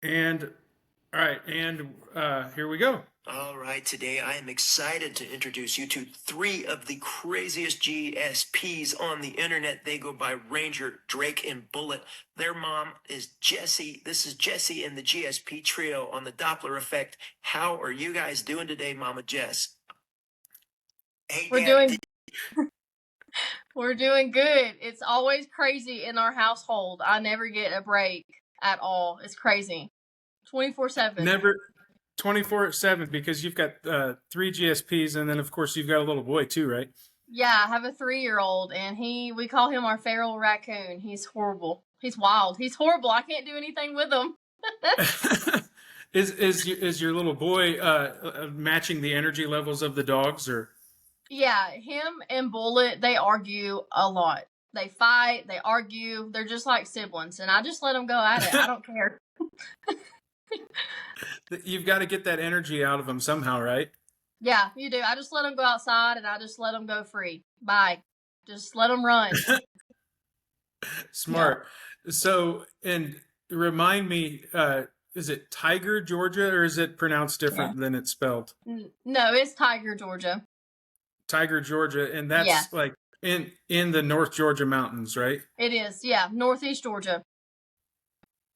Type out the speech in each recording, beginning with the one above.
And all right, and here we go. All right, today I am excited to introduce you to three of the craziest GSPs on the internet. They go by Ranger, Drake, and Bullet. Their mom is Jessie. This is Jessie and the GSP trio on the Doppler effect. How are you guys doing today, Mama Jess? Hey, we're Dad, we're doing good. It's always crazy in our household. I never get a break at all. It's crazy. 24/7. Never 24/7 because you've got three GSPs, and then of course you've got a little boy too, right? Yeah, I have a 3-year-old, and we call him our feral raccoon. He's horrible. He's wild. He's horrible. I can't do anything with him. Is your little boy matching the energy levels of the dogs, or? Yeah, him and Bullet, they argue a lot. They fight, they argue. They're just like siblings, and I just let them go at it. I don't care. You've got to get that energy out of them somehow, right? Yeah, you do. I just let them go outside, and I just let them go free. Bye. Just let them run. Smart. Yeah. So, and remind me, is it Tiger, Georgia, or is it pronounced different than it's spelled? No, it's Tiger, Georgia. Tiger, Georgia, and that's like in the North Georgia mountains, right? It is, yeah, Northeast Georgia.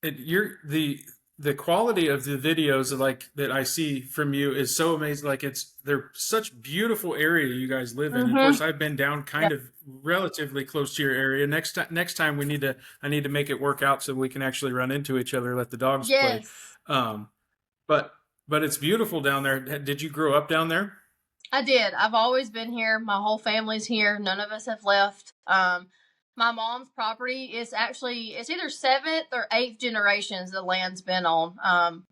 You're the quality of the videos like that I see from you is so amazing. Like they're such beautiful area you guys live in. Of course, I've been down kind of relatively close to your area. Next time I need to make it work out so we can actually run into each other, let the dogs play. But it's beautiful down there. Did you grow up down there? I did. I've always been here. My whole family's here. None of us have left. My mom's property is actually, it's either 7th or 8th generations the land's been on.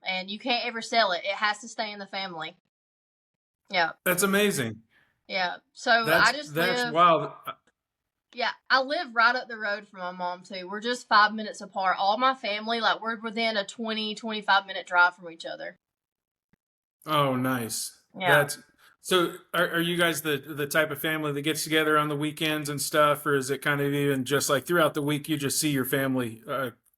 And you can't ever sell it. It has to stay in the family. Yeah. That's amazing. Yeah. So that's wild. Yeah, I live right up the road from my mom too. We're just 5 minutes apart. All my family, like we're within a 20-25 minute drive from each other. Oh, nice. Yeah. So are you guys the type of family that gets together on the weekends and stuff, or is it kind of even just like throughout the week you just see your family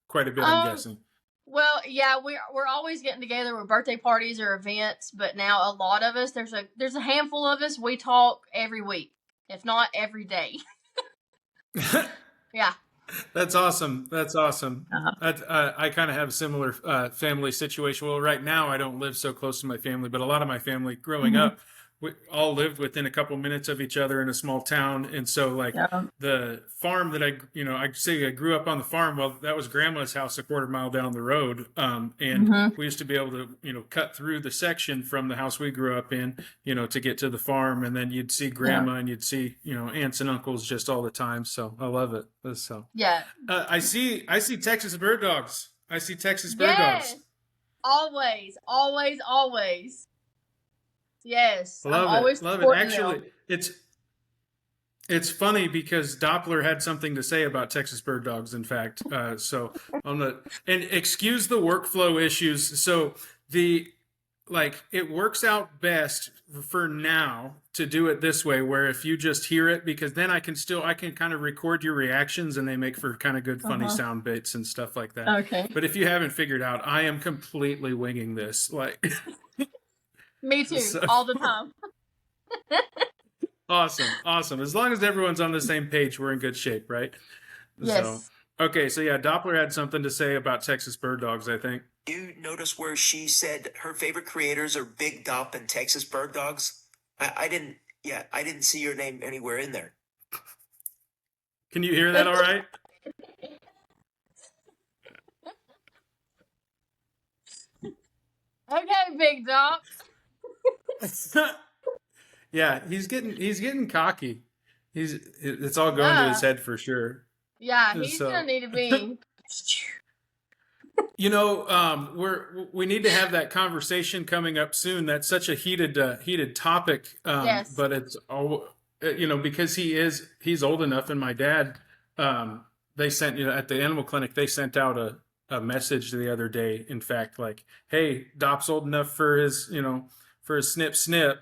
quite a bit, I'm guessing? Well, yeah, we're always getting together with birthday parties or events, but now a lot of us, there's a handful of us, we talk every week, if not every day. Yeah. That's awesome. That's awesome. I kind of have a similar family situation. Well, right now I don't live so close to my family, but a lot of my family growing up, we all lived within a couple minutes of each other in a small town. And so like the farm that I say I grew up on the farm. Well, that was grandma's house a quarter mile down the road. And we used to be able to, cut through the section from the house we grew up in, to get to the farm. And then you'd see grandma and you'd see, aunts and uncles just all the time. So I love it. So, I see Texas bird dogs. I see Texas bird dogs. Always, always, always. Yes, love it. Actually, it's funny because Doppler had something to say about Texas bird dogs. In fact, so and excuse the workflow issues. So it works out best for now to do it this way, where if you just hear it, because then I can kind of record your reactions and they make for kind of good funny sound bits and stuff like that. Okay. But if you haven't figured out, I am completely winging this. Like. Me too, all the time. Awesome. As long as everyone's on the same page, we're in good shape, right? Yes. So, okay, so yeah, Doppler had something to say about Texas bird dogs, I think. You notice where she said her favorite creators are Big Dop and Texas bird dogs? I didn't see your name anywhere in there. Can you hear that all right? Okay, Big Dop. Yeah, he's getting cocky. It's all going to his head for sure. Yeah, he's gonna need to be. We need to have that conversation coming up soon. That's such a heated topic. Yes. But it's all because he's old enough, and my dad, they sent at the animal clinic they sent out a message the other day. In fact, like, hey, Dop's old enough for his snip snip.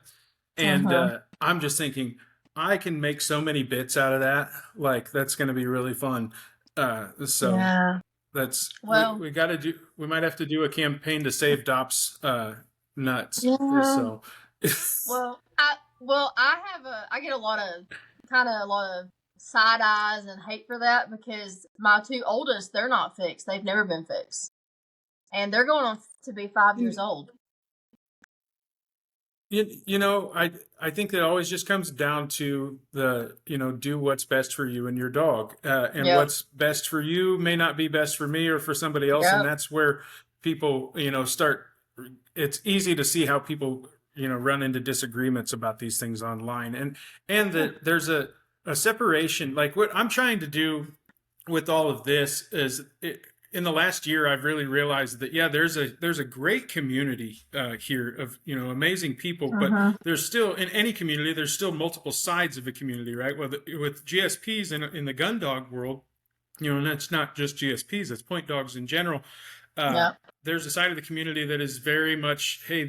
And I'm just thinking, I can make so many bits out of that. Like, that's going to be really fun. That's Well, we got to do. We might have to do a campaign to save Dop's nuts. yeah. So, I get a lot of side eyes and hate for that because my two oldest, they're not fixed. They've never been fixed, and they're going on to be 5 years old. I think it always just comes down to do what's best for you and your dog, and Yep. what's best for you may not be best for me or for somebody else, and Yep. that's where people, start. It's easy to see how people, run into disagreements about these things online, and that there's a separation. Like what I'm trying to do with all of this is in the last year I've really realized that there's a great community here of amazing people, but Uh-huh. there's still in any community there's still multiple sides of a community, right? Well, with GSPs in the gun dog world, and that's not just GSPs, it's point dogs in general. Uh, Yep. there's a side of the community that is very much, hey,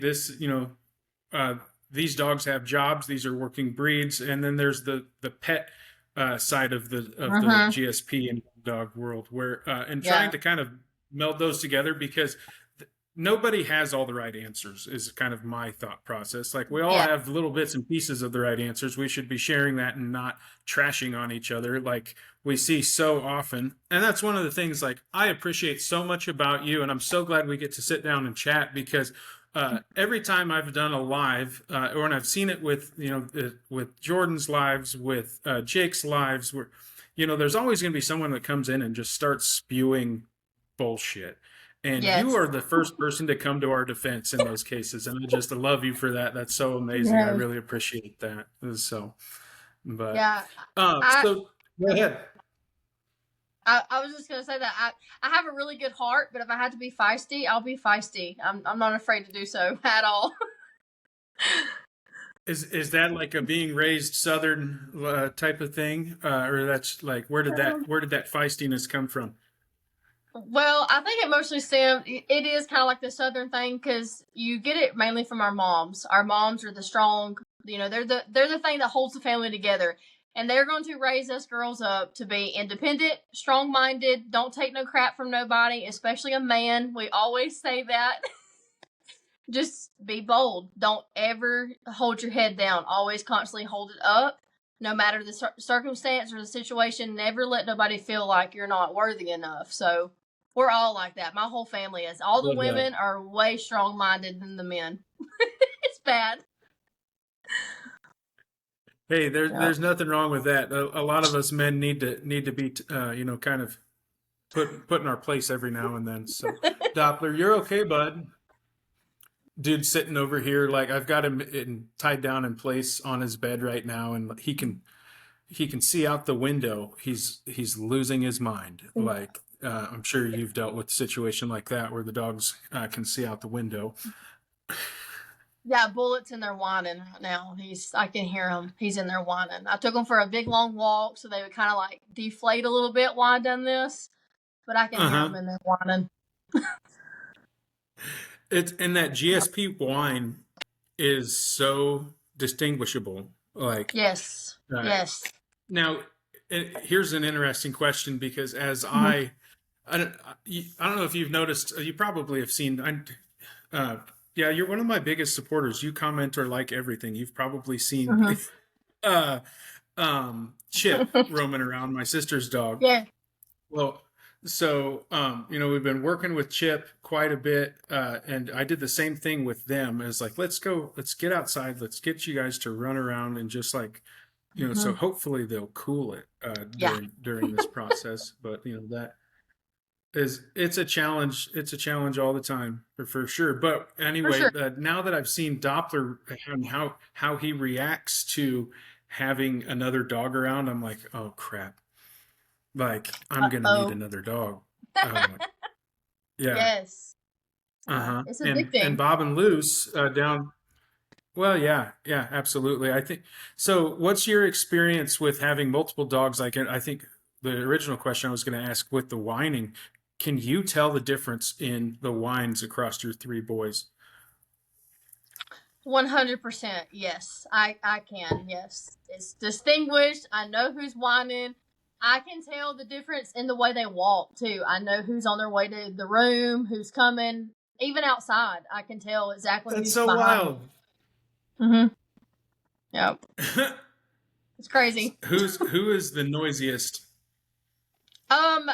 uh, these dogs have jobs, these are working breeds, and then there's the pet side of the Uh-huh. GSP and dog world, where and trying Yeah. to kind of meld those together because nobody has all the right answers is kind of my thought process. Like we all Yeah. have little bits and pieces of the right answers. We should be sharing that and not trashing on each other like we see so often. And that's one of the things like I appreciate so much about you, and I'm so glad we get to sit down and chat because every time I've done a live, or when I've seen it with with Jordan's lives, with Jake's lives, where there's always going to be someone that comes in and just starts spewing bullshit. And you Yes. are the first person to come to our defense in those cases, and I love you for that. That's so amazing. I Yes. really appreciate that. So, but Yeah. I so go ahead. I was just gonna say that I have a really good heart, but if I had to be feisty, I'll be feisty. I'm not afraid to do so at all. Is that like a being raised Southern type of thing, or that's like where did that feistiness come from? Well, I think it mostly stems. It is kind of like the Southern thing because you get it mainly from our moms. Our moms are the strong. They're the thing that holds the family together, and they're going to raise us girls up to be independent, strong minded. Don't take no crap from nobody, especially a man. We always say that. Just be bold. Don't ever hold your head down. Always constantly hold it up. No matter the circumstance or the situation, never let nobody feel like you're not worthy enough. So we're all like that. My whole family is. All the Love that. women are way strong minded than the men. It's bad. Hey, Yep. there's nothing wrong with that. A lot of us men need to be kind of put in our place every now and then. So, Doppler, you're okay, bud. Dude sitting over here, like I've got him tied down in place on his bed right now, and he can see out the window. He's losing his mind. Like I'm sure you've dealt with a situation like that where the dogs can see out the window. Yeah, Bullet's in there whining right now. I can hear him. He's in there whining. I took him for a big long walk so they would kind of like deflate a little bit while I done this, but I can Uh hear him huh. in there whining. It's and that GSP wine is so distinguishable. Like Yes. uh, Yes. now, here's an interesting question because as Mhm. I don't know if you've noticed, you probably have seen. Yeah, you're one of my biggest supporters. You comment or like everything. You've probably seen Mhm. uh, Chip roaming around, my sister's dog. Yeah. Well, so we've been working with Chip quite a bit, and I did the same thing with them. It's like let's get outside, let's get you guys to run around and just like so Mhm. hopefully they'll cool it Yeah. during this process. But that is it's a challenge. It's a challenge all the time for sure. But For anyway, sure. now that I've seen Doppler and how he reacts to having another dog around, I'm like, oh crap, like I'm gonna need Oh. another dog. Uh, yeah. Yes. Uh-huh. It's And addicting. Bob and Luce down. Well, yeah, yeah, absolutely. I think so. What's your experience with having multiple dogs? Like, I think the original question I was going to ask with the whining, can you tell the difference in the whines across your three boys? 100%. Yes. I can. Yes. It's distinguished. I know who's whining. I can tell the difference in the way they walk too. I know who's on their way to the room, who's coming. Even outside, I can tell exactly That's who's so behind wild. me. Mm-hmm. Yep. It's crazy. Who is the noisiest? Um,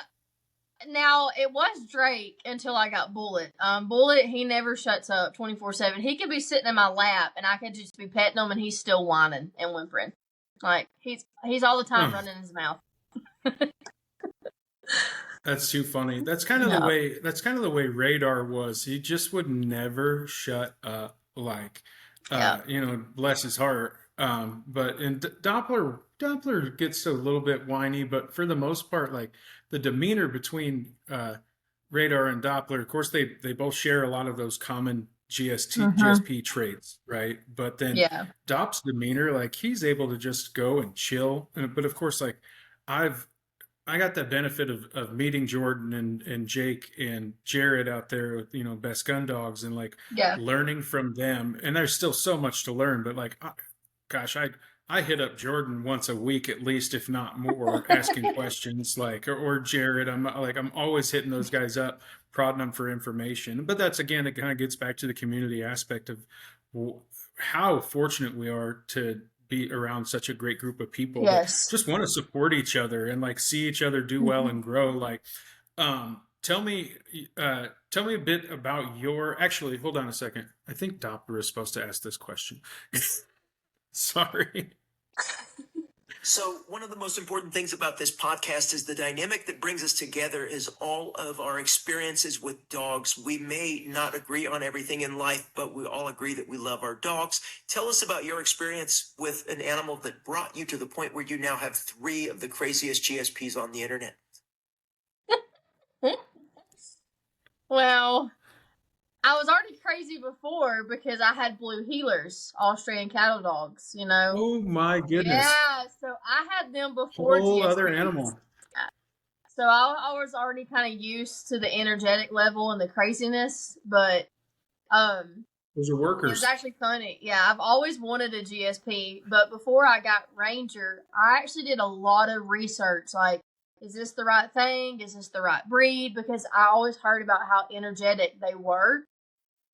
Now it was Drake until I got Bullet. Bullet, he never shuts up 24/7. He could be sitting in my lap and I could just be petting him and he's still whining and whimpering. Like he's all the time Oh, running his mouth. that's too funny. That's kind of the Yeah. way. That's kind of the way Radar was. He just would never shut up. Like, Yeah. bless his heart. But in Doppler gets a little bit whiny, but for the most part, like the demeanor between Radar and Doppler, of course, they both share a lot of those common Mm-hmm. GSP traits, right? But then Yeah. Dop's demeanor, like he's able to just go and chill. But of course, like I've I got the benefit of meeting Jordan and Jake and Jared out there with, Best Gun Dogs and like Yeah. learning from them. And there's still so much to learn, but like, gosh, I hit up Jordan once a week at least, if not more, asking questions like, or Jared. I'm always hitting those guys up, prodding them for information. But that's again, it kind of gets back to the community aspect of how fortunate we are to be around such a great group of people that Yes. just want to support each other and like see each other do well Mhm. and grow. Like, tell me a bit about your. Actually, hold on a second. I think Doppler is supposed to ask this question. Sorry. So, one of the most important things about this podcast is the dynamic that brings us together is all of our experiences with dogs. We may not agree on everything in life, but we all agree that we love our dogs. Tell us about your experience with an animal that brought you to the point where you now have 3 of the craziest GSPs on the internet. Well, I was already crazy before because I had blue healers, Australian cattle dogs, you know. Oh my goodness. Yeah, so I had them before Whole other GSPs. animal. So I was already kind of used to the energetic level and the craziness, but um Those are it was workers. actually funny. Yeah, I've always wanted a GSP, but before I got Ranger, I actually did a lot of research. Like, is this the right thing? Is this the right breed? Because I always heard about how energetic they were.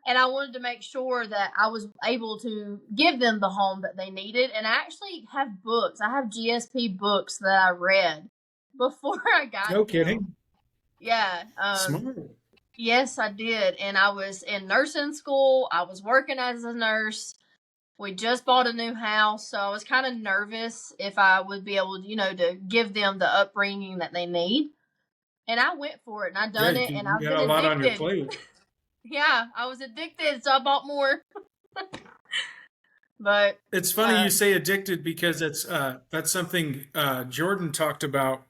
And I wanted to make sure that I was able to give them the home that they needed. And I actually have books. I have GSP books that I read before I got No them. kidding. Yeah. Smart. Yes, I did. And I was in nursing school. I was working as a nurse. We just bought a new house, so I was kind of nervous if I would be able, to give them the upbringing that they need. And I went for it, and I Yeah, done it, and you I've got been a lot on your addicted. plate. Yeah, I was addicted, so I bought more. But It's funny uh, you say addicted because that's something Jordan talked about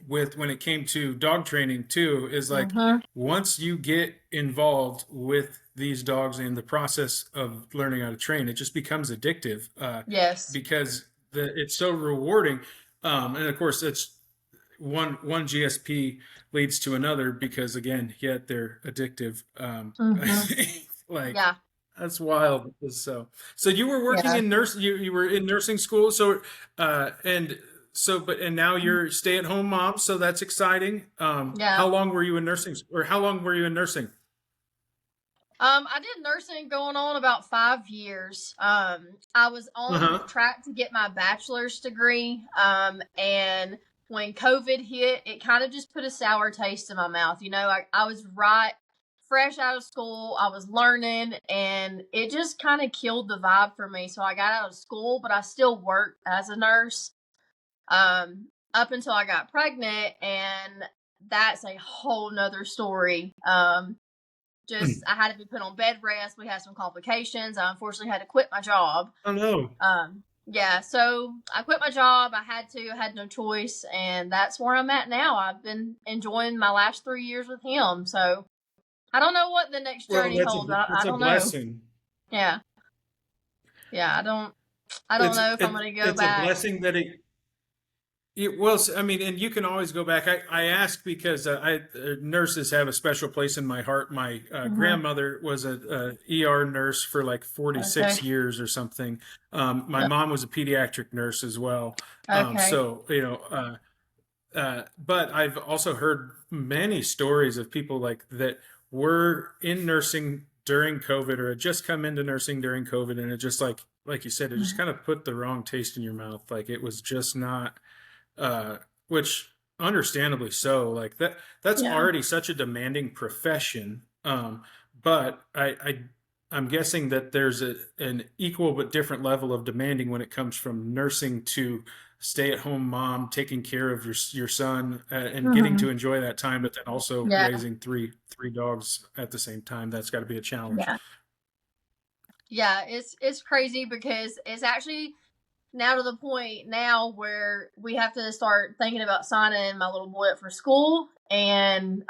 with when it came to dog training too, is like mhm, once you get involved with these dogs in the process of learning how to train, it just becomes addictive yes, because it's so rewarding. And of course, it's one GSP leads to another because again, yet they're addictive. mhm, Like yeah, that's wild. So you were working yeah, in you were in nursing school. And now you're stay at home mom. So that's exciting. yeah. How long were you in nursing or how long were you in nursing? I did nursing going on about 5 years. I was Uh on huh. track to get my bachelor's degree. And when COVID hit, it kind of just put a sour taste in my mouth. I was right fresh out of school. I was learning, and it just kind of killed the vibe for me. So I got out of school, but I still worked as a nurse. Up until I got pregnant, and that's a whole nother story. Just I had to be put on bed rest. We had some complications. I unfortunately had to quit my job. Oh no. Yeah, so I quit my job. I had no choice, and that's where I'm at now. I've been enjoying my last 3 years with him. So I don't know what the next Well, journey holds. I that's a don't know. blessing. Yeah, yeah, I don't know if I'm gonna go It's a back. blessing that well, I mean, and you can always go back. I ask because nurses have a special place in my heart. My Hmm. grandmother was a ER nurse for like Okay. 46 years or something. My Yeah. mom was a pediatric nurse as well. Okay. So but I've also heard many stories of people like that were in nursing during COVID or had just come into nursing during COVID, and it just like you said, it just kind of put the wrong taste in your mouth. Like it was just not, uh, which understandably so. Like that's Yeah. already such a demanding profession. But I'm guessing that there's an equal but different level of demanding when it comes from nursing to stay-at-home mom taking care of your son, and getting Hmm. to enjoy that time, but then also Yeah. raising three dogs at the same time. That's got to be a challenge. Yeah. Yeah. It's crazy because it's actually now to the point now where we have to start thinking about signing my little boy up for school, and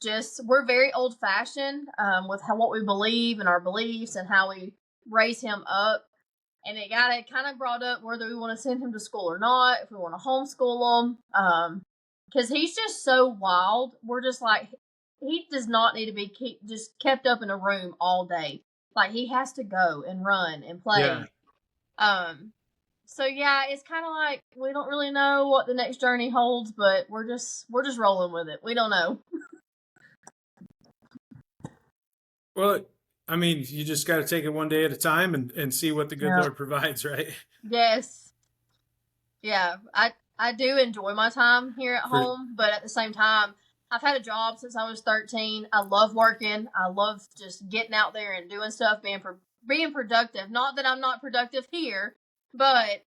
just we're very old fashioned with how what we believe and our beliefs and how we raise him up, and it got it kind of brought up whether we want to send him to school or not, if we want to homeschool him, because he's just so wild. We're just like, he does not need to be just kept up in a room all day. Like he has to go and run and Yeah. play. um so yeah, it's kind of like we don't really know what the next journey holds, but we're just rolling with it. We don't know. Well, I mean, you just got to take it one day at a time and see what the good Yeah. Lord provides, right? Yes. Yeah. I do enjoy my time here at For home, but at the same time, I've had a job since I was 13. I love working. I love just getting out there and doing stuff, being productive. Not that I'm not productive here, but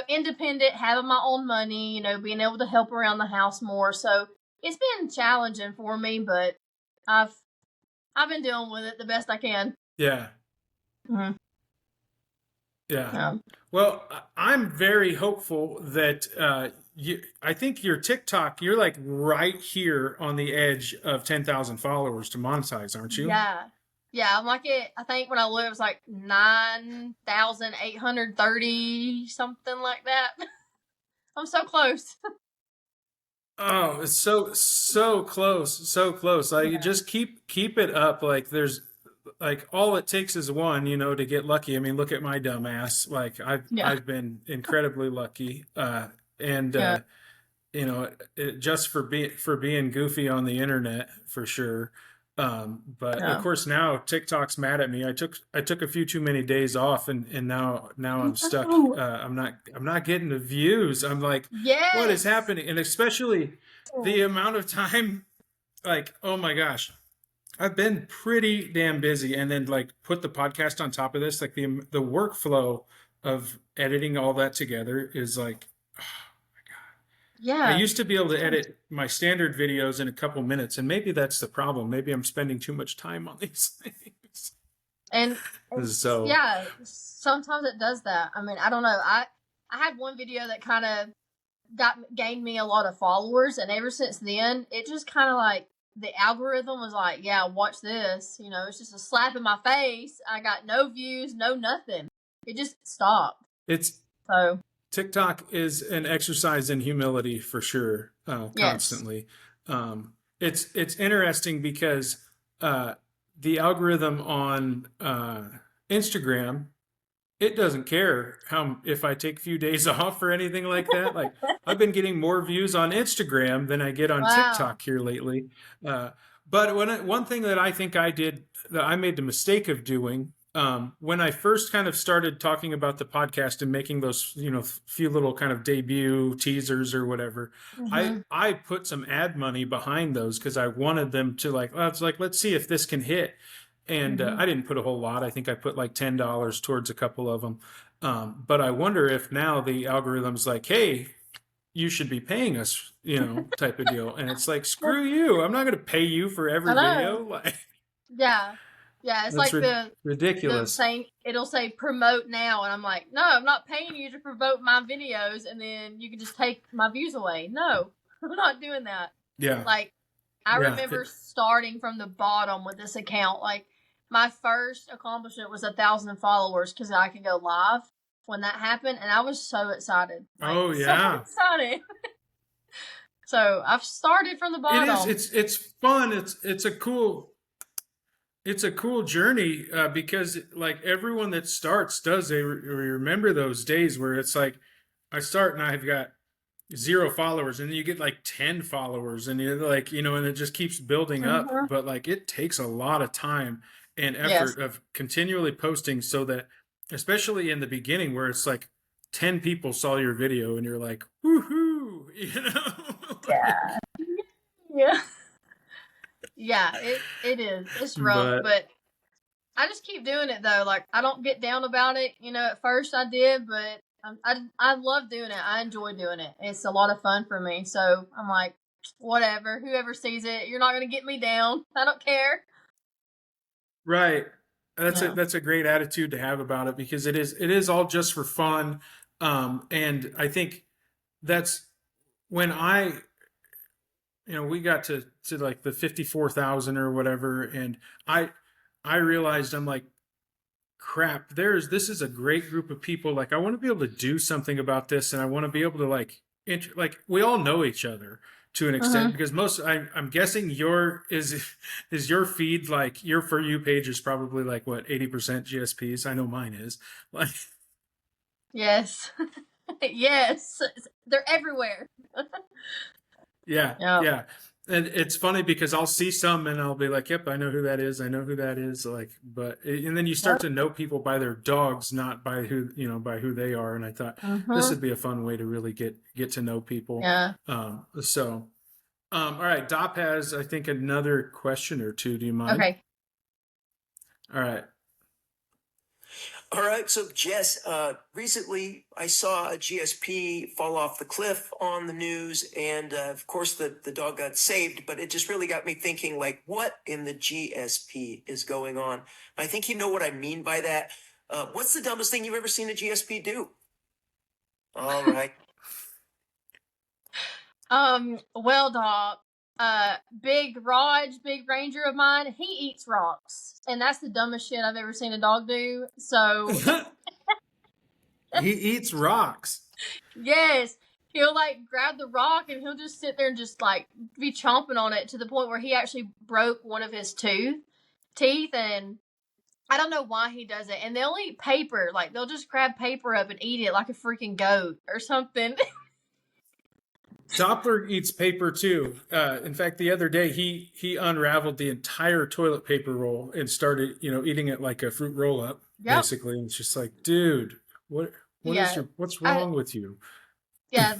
independent, having my own money, being able to help around the house more. So it's been challenging for me, but I've I've been dealing with it the best I can. yeah, Mm-hmm. yeah. Um, Well, I'm very hopeful that I think your TikTok, you're like right here on the edge of 10,000 followers to monetize, aren't you? yeah, yeah. I'm like it. I think when I looked, it was like 9,830, something like that. I'm so close. Oh, it's so close, so close. Like you Yeah, just keep it up. Like there's like all it takes is one, to get lucky. I mean, look at my dumb ass. Like yeah, I've been incredibly lucky, and yeah, just for being goofy on the internet for sure. But of yeah. course now TikTok's mad at me. I took a few too many days off, and now I'm stuck. No. I'm not getting the views. I'm like, what is Yes. happening? And especially the amount of time. Like, oh my gosh, I've been pretty damn busy, and then like put the podcast on top of this. Like the workflow of editing all that together is like, I Yeah. used to be able to edit my standard videos in a couple minutes, and maybe that's the problem. Maybe I'm spending too much time on these things. And So, yeah, sometimes it does that. I mean, I don't know. I had one video that kind of gained me a lot of followers, and ever since then, it just kind of like the algorithm was like, yeah, watch this. It's just a slap in my face. I got no views, no nothing. It just stopped. it's So TikTok is an exercise in humility for sure, yes. constantly. It's interesting because uh, the algorithm on Instagram, it doesn't care how if I take a few days off or anything like that. Like I've been getting more views on Instagram than I get on Wow. TikTok here lately. Uh, but one thing that I think I did that I made the mistake of doing, when I first kind of started talking about the podcast and making those few little kind of debut teasers or whatever, I Mhm. I put some ad money behind those because I wanted them to like, well, it's like, let's see if this can hit. And Mhm. I didn't put a whole lot. I think I put like $10 towards a couple of them. But I wonder if now the algorithm's like, hey, you should be paying us, type of deal. And it's like, screw you. I'm not going to pay you for I every know. video. Like, Yeah. Yeah, it's that's like the ridiculous. saying, it'll say promote now, and I'm like, no, I'm not paying you to promote my videos, and then you can just take my views away. No, I'm not doing that. Yeah. Like, I Yeah. remember starting from the bottom with this account. Like, my first accomplishment was 1,000 followers because I could go live when that happened, and I was so excited, like Oh, so yeah. excited. So I've started from the It is. bottom. It's fun. It's a cool journey, because like everyone that starts does, they remember those days where it's like I start and I've got 0 followers, and then you get like 10 followers, and you're like, and it just keeps building up. Mm-hmm. But like, it takes a lot of time and Yes. effort of continually posting, so that, especially in the beginning, where it's like 10 people saw your video and you're like, woohoo, like, Yeah. Yeah. Yeah. It is. It's rough, but but I just keep doing it though. Like I don't get down about it. At first I did, but I love doing it. I enjoy doing it. It's a lot of fun for me. So I'm like, whatever. Whoever sees it, you're not gonna get me down. I don't care. right. Yeah. That's a great attitude to have about it, because it is all just for fun. And I think that's when we got to like the 54,000 or whatever, and I I realized, I'm like, crap, this is a great group of people. Like, I want to be able to do something about this, and I want to be able to like like, we all know each other to an extent, Mm-hmm. because I'm guessing is your feed, like your For You page is probably like what, 80% GSPs. I know mine is. Like, Yes. Yes. They're everywhere. yeah, Yeah. yeah. And it's funny because I'll see some and I'll be like, "Yep, I know who that is. I know who that is." Like, and then you start Yep. to know people by their dogs, not by by who they are. And I thought this Mm-hmm. would be a fun way to really get to know people. Yeah. All right, Dop has, I think, another question or two. Do you mind? Okay. All right. All right, so Jess, recently I saw a GSP fall off the cliff on the news, and of course the dog got saved. But it just really got me thinking, like, what in the GSP is going on? I think you know what I mean by that. What's the dumbest thing you've ever seen a GSP do? All right. Well, dog, Big Raj, big ranger of mine, he eats rocks. And that's the dumbest shit I've ever seen a dog do. So, He eats rocks. yes, he'll like grab the rock and he'll just sit there and just like be chomping on it to the point where he actually broke one of his teeth. And I don't know why he does it. And they'll eat paper. Like, they'll just grab paper up and eat it like a freaking goat or something. Doppler eats paper too. In fact, the other day he unraveled the entire toilet paper roll and started, eating it like a fruit roll up, Yep. basically. And it's just like, dude, Yeah. what's I, wrong with you? yeah,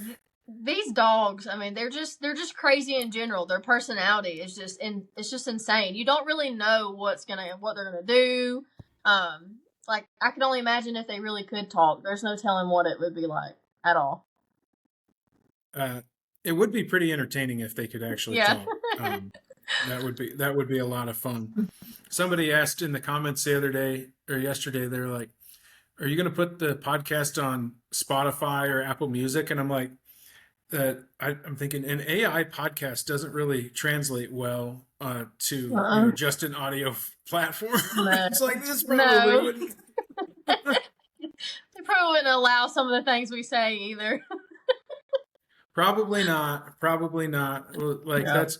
these dogs, I mean, they're just crazy in general. Their personality is it's just insane. You don't really know what they're gonna do. Like I can only imagine if they really could talk. There's no telling what it would be like at all. Uh, it would be pretty entertaining if they could actually Yeah. talk. That would be a lot of fun. Somebody asked in the comments the other day or yesterday, they're like, "Are you going to put the podcast on Spotify or Apple Music?" And I'm like, I'm thinking an AI podcast doesn't really translate well to Uh-uh. just an audio platform. No. It's like, this probably No. wouldn't. They probably wouldn't allow some of the things we say either. Probably not. Probably not. Well, like, Yeah. that's,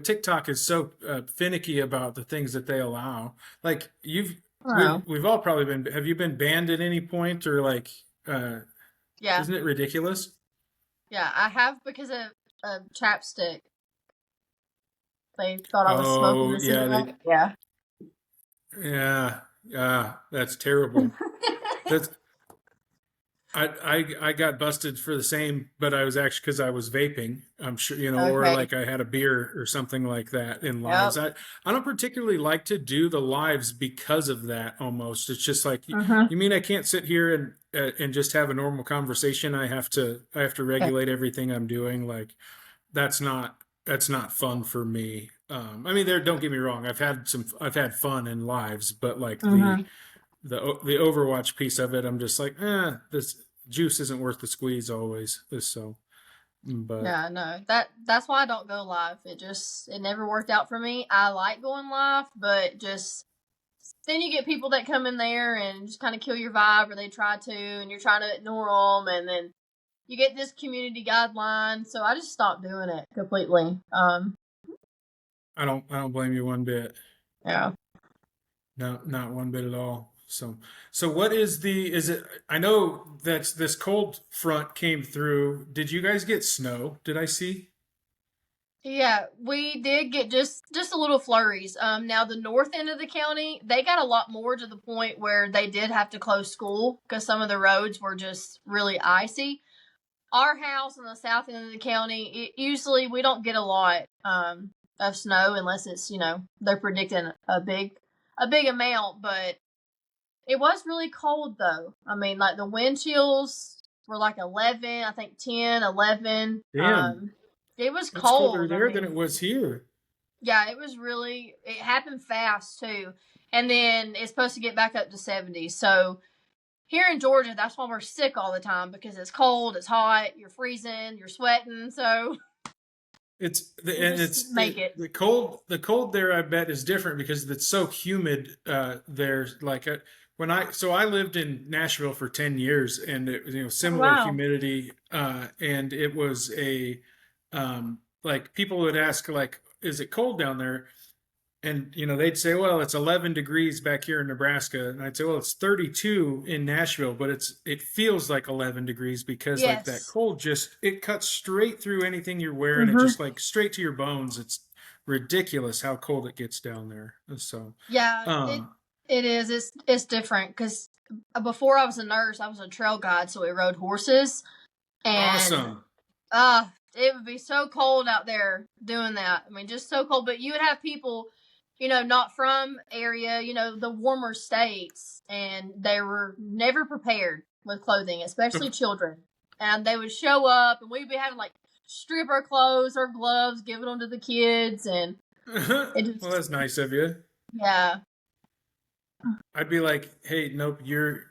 TikTok is so finicky about the things that they allow. Like, Wow. we've all probably been. Have you been banned at any point, or like, Yeah. isn't it ridiculous? Yeah. I have because of chapstick. They thought I was smoking Oh a yeah, cigarette. Yeah. yeah, that's terrible. That's I got busted for the same, but I was actually, because I was vaping. I'm sure, or Okay. like I had a beer or something like that in lives. Yep. I don't particularly like to do the lives because of that. Almost, it's just like, Mm-hmm. you mean I can't sit here and just have a normal conversation? I have to Okay. regulate everything I'm doing. Like, that's not fun for me. I mean, there, don't get me wrong. I've had fun in lives, but like Mm-hmm. the Overwatch piece of it, I'm just like, this juice isn't worth the squeeze always. So, but Yeah, no. That's why I don't go live. It never worked out for me. I like going live, but just then you get people that come in there and just kind of kill your vibe, or they try to, and you're trying to ignore them, and then you get this community guideline. So I just stopped doing it completely. I don't blame you one bit. Yeah. No, not one bit at all. So, so what is it? I know that this cold front came through. Did you guys get snow? Did I see? Yeah, we did get just a little flurries. Now the north end of the county, they got a lot more to the point where they did have to close school because some of the roads were just really icy. Our house in the south end of the county, usually we don't get a lot of snow unless it's they're predicting a big amount, but it was really cold though. I mean, like the wind chills were like 11, I think 10, 11. Damn, It was it's colder cold. I there than it mean, was here. yeah, it happened fast too. And then it's supposed to get back up to 70. So here in Georgia, that's why we're sick all the time because it's cold, it's hot, you're freezing, you're sweating. So we And just make it. the cold there I bet is different because it's so humid there. Like when I lived in Nashville for 10 years, and it was, Oh, similar wow. humidity, and it was like people would ask, like, is it cold down there? And they'd say, well, it's 11 degrees back here in Nebraska, and I'd say, well, it's 32 in Nashville, but it feels like 11 degrees because, like, that Yes. cold just it cuts straight through anything you're wearing. It Hmm. just, like, straight to your bones. It's ridiculous how cold it gets down there. So Yeah, it um it is. It's different because before I was a nurse, I was a trail guide, so we rode horses, and awesome. it would be so cold out there doing that. I mean, just so cold. But you would have people, not from area, the warmer states, and they were never prepared with clothing, especially children. And they would show up, and we'd be having like strip our clothes or gloves, giving them to the kids, and it Well, just, that's nice of you. yeah, I'd be like, hey, nope, you're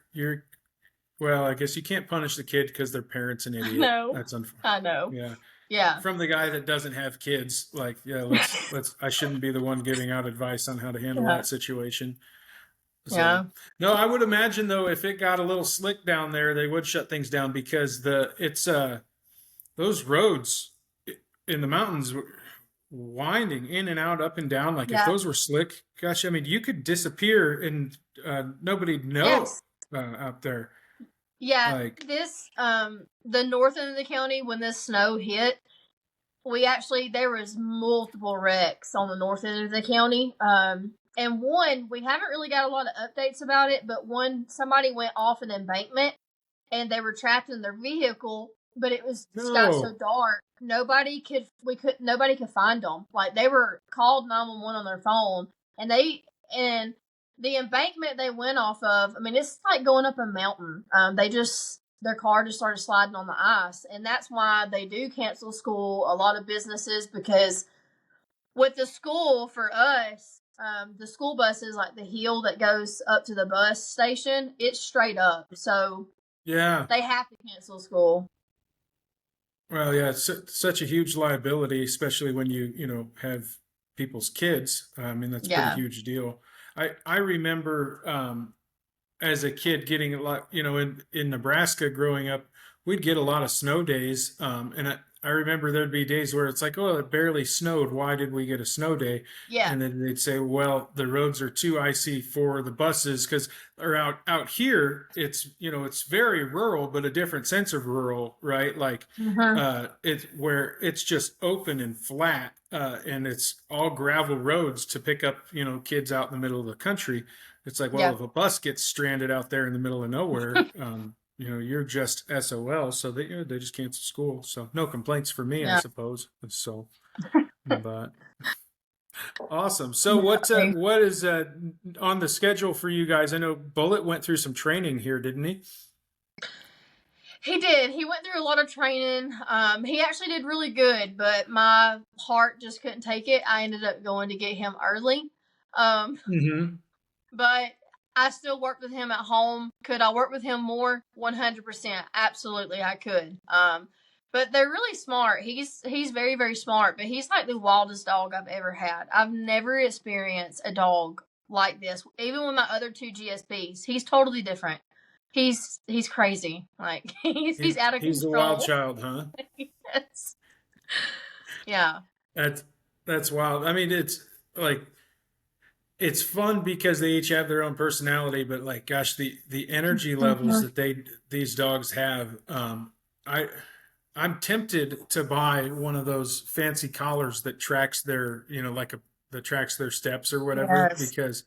well, I guess you can't punish the kid because their parent's an I idiot. know, That's I know, yeah. yeah, From the guy that doesn't have kids, like, yeah, let's I shouldn't be the one giving out advice on how to handle yeah, that situation. So yeah, no, I would imagine though, if it got a little slick down there, they would shut things down because it's those roads in the mountains winding in and out, up and down. Like, if yeah. those were slick, gosh, I mean, you could disappear and nobody'd know Yes. out there. Yeah, Like, the north end of the county when this snow hit, there was multiple wrecks on the north end of the county. And one we haven't really got a lot of updates about it, but one somebody went off an embankment and they were trapped in their vehicle, but it was got so no, dark nobody could find them. Like they were called 911 on their phone, and and the embankment they went off of. I mean, it's like going up a mountain. Their car just started sliding on the ice, and that's why they do cancel school. A lot of businesses because with the school for us, the school buses like the hill that goes up to the bus station, it's straight up, so yeah. they have to cancel school. Well, yeah, it's such a huge liability, especially when have people's kids. I mean, that's a pretty Yeah. huge deal. I remember as a kid getting a lot, in Nebraska growing up, we'd get a lot of snow days. And I remember there'd be days where it's like, oh, it barely snowed. Why did we get a snow day? Yeah. And then they'd say, well, the roads are too icy for the buses because, or out here, it's very rural, but a different sense of rural, right? Like, Hmm. it's where it's just open and flat, and it's all gravel roads to pick up, kids out in the middle of the country. It's like, well, Yeah. if a bus gets stranded out there in the middle of nowhere, you're just SOL. So they just cancel school. So no complaints for me, I Yeah. suppose. So, but awesome. So Definitely. what is on the schedule for you guys? I know Bullet went through some training here, didn't he? He did. He went through a lot of training. He actually did really good, but my heart just couldn't take it. I ended up going to get him early. Um, Mm-hmm. but I still worked with him at home. Could I work with him more? 100%. Absolutely, I could. But they're really smart. He's very, very smart, but he's like the wildest dog I've ever had. I've never experienced a dog like this. Even with my other two GSPs, he's totally different. He's crazy. Like he's out of He's the wild control. child, huh? Yes. Yeah. That's that's wild. I mean, it's like it's fun because they each have their own personality, but like, gosh, the energy levels Mhm. that these dogs have, I I'm tempted to buy one of those fancy collars that tracks their, like that tracks their steps or whatever, Yes. because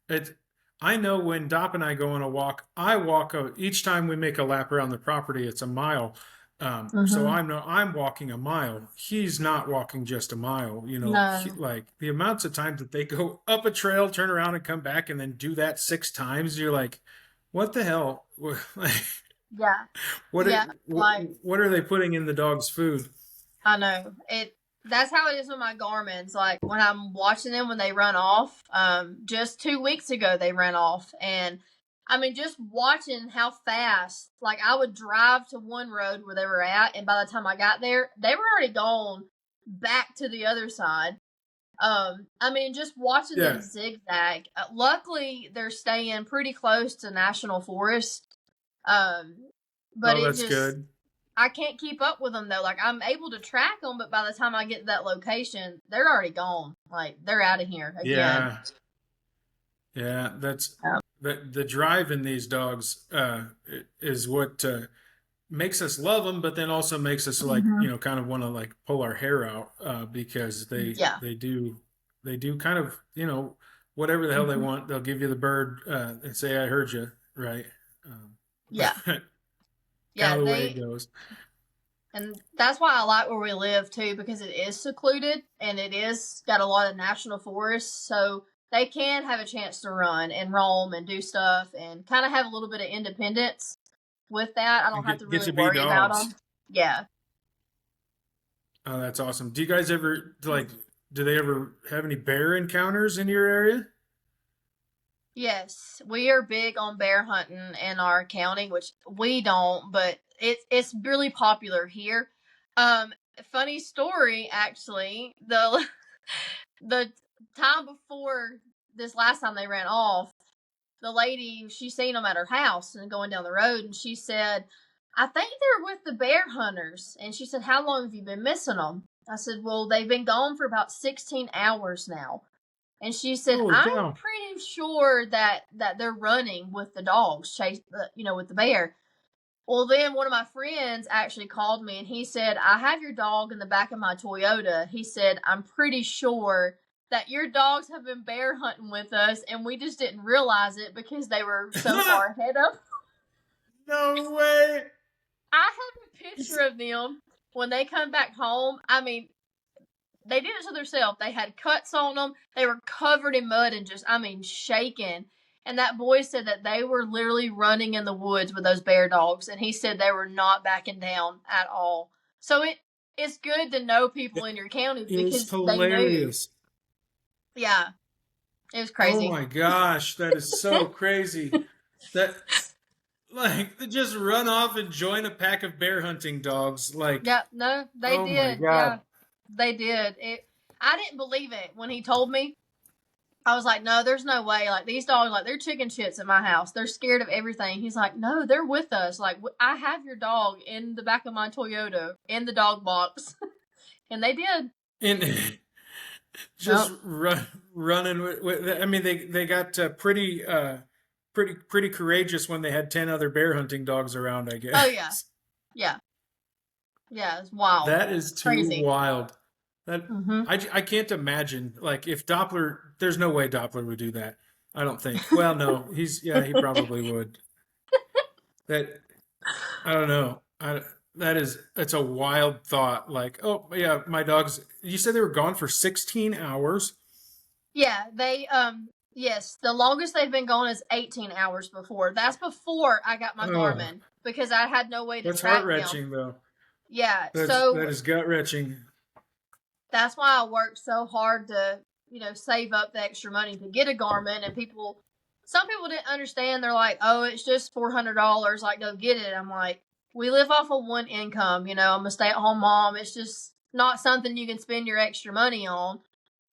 it. I know when Dop and I go on a walk, I walk each time we make a lap around the property, it's a mile. So Hmm. I'm walking a mile. He's not walking just a mile. No. Like the amounts of times that they go up a trail, turn around, and come back, and then do that 6 times. You're like, what the hell? Like, Yeah. what Yeah. Like what are they putting in the dog's food? I know it. That's how it is with my Garmins. Like when I'm watching them when they run off. Just 2 weeks ago they ran off, and I mean, just watching how fast. Like I would drive to one road where they were at, and by the time I got there, they were already gone back to the other side. I mean, just watching them Yeah. zigzag. Luckily, they're staying pretty close to national forest. Um, but Oh, it that's just good. I can't keep up with them though. Like I'm able to track them, but by the time I get to that location, they're already gone. Like they're out of here again. Yeah. Yeah, that's Um, the drive in these dogs is what makes us love them, but then also makes us like mhm. kind of want to like pull our hair out because Yeah. they do kind of whatever the hell they Mhm. want. They'll give you the bird and say I heard you, right? Yeah. Kind Yeah. of the way it They goes. and that's why I like where we live too, because it is secluded and it is got a lot of national forests, so they can have a chance to run and roam and do stuff and kind of have a little bit of independence with that. I don't And have to get really to be worry about dogs. them. Yeah. Oh, that's awesome. Do you guys ever like? Do they ever have any bear encounters in your area? Yes, we are big on bear hunting in our county, which we don't, but it's really popular here. Um, Funny story, actually, the the time before this last time they ran off, the lady she seen them at her house and going down the road, and she said, "I think they're with the bear hunters." And she said, "How long have you been missing them?" I said, "Well, they've been gone for about 16 hours now." And she said, Holy "I'm cow! pretty sure that they're running with the dogs, with the bear." Well, then one of my friends actually called me and he said, "I have your dog in the back of my Toyota." He said, "I'm pretty sure that your dogs have been bear hunting with us and we just didn't realize it because they were so far ahead of." No way! I have a picture of them when they come back home. I mean, they did it to themselves. They had cuts on them. They were covered in mud and just, I mean, shaking. And that boy said that they were literally running in the woods with those bear dogs, and he said they were not backing down at all. So it's good to know people in your county Is because they knew. hilarious. Yeah, it was Oh crazy. my gosh, that is so crazy. That like they just run off and join a pack of bear hunting dogs. Like, Yeah, no, they oh my did. Yeah, god. they did. I didn't believe it when he told me. I was like, no, there's no way. Like these dogs, like they're chicken shits at my house. They're scared of everything. He's like, no, they're with us. Like I have your dog in the back of my Toyota in the dog box, and they did. And just Yep. running I mean they got pretty courageous when they had 10 other bear hunting dogs around, I Oh yeah, guess. yeah, yeah. It's wild, That is too crazy. wild. That Mm-hmm. I can't imagine like if Doppler there's no way Doppler would do that. I don't think. Well, no, he probably would. That I don't know. That is it's a wild thought. Like, oh yeah, my dogs. You said they were gone for 16 hours. Yeah, they yes, the longest they've been gone is 18 hours before. That's before I got my Oh, Garmin because I had no way to that's heart track them. wrenching though. Yeah, That so is gut wrenching. that's why I worked so hard to, save up the extra money to get a Garmin. And some people didn't understand. They're like, "Oh, it's just $400. Like, go get it." I'm like, we live off of one income. I'm a stay-at-home mom. It's just not something you can spend your extra money on.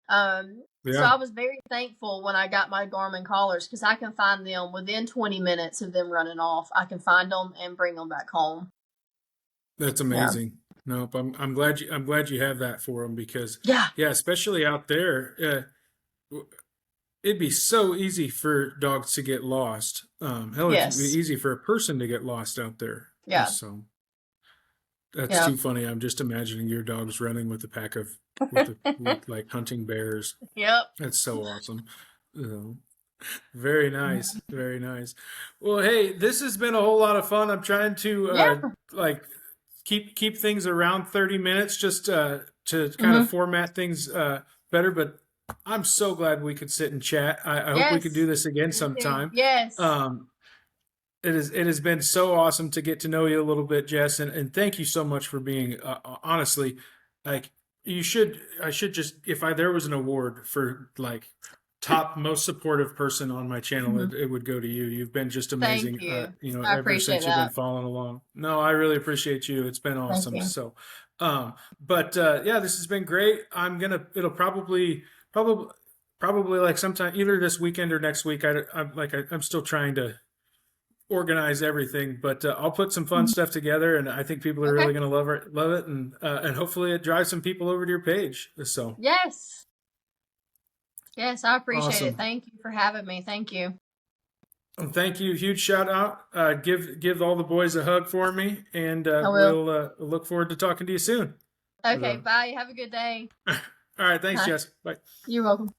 So Yeah, I was very thankful when I got my Garmin collars because I can find them within 20 minutes of them running off. I can find them and bring them back home. that's Yeah. amazing. Nope, I'm glad you have that for them because Yeah. yeah, especially out there. it'd be so easy for dogs to get lost. Hell, it could be Yes. easy for a person to get lost out there. Yeah. So that's Yeah. too funny. I'm just imagining your dogs running with a pack of with like hunting bears. Yep. That's so awesome. Very nice, very nice. Well, hey, this has been a whole lot of fun. I'm trying to Yeah. like keep things around 30 minutes just to kind of Mhm. format things better. But I'm so glad we could sit and chat. I hope we could do Yes. this again Me too. sometime. Yes. Um, it has been so awesome to get to know you a little bit, Jess, and thank you so much for being honestly like you should I should just if I there was an award for like top most supportive person on my channel, Mhm. it would go to you. You've been just Thank amazing, you. I ever appreciate since you've been that. following along. No, I really appreciate you. It's been Thank awesome. you. So, but yeah, this has been great. It'll probably like sometime either this weekend or next week. I'm still trying to organize everything, but I'll put some fun Mhm. stuff together, and I think people are Okay. really going to love it, and hopefully it drives some people over to your page. So Yes. Yes, I appreciate it. awesome. Thank you for having me. Thank you. Well, thank you. Huge shout out. Give all the boys a hug for me, and I will. we'll look forward to talking to you soon. Okay, So, bye. Have a good day. all right. Thanks, Bye. Jess. Bye. You're welcome.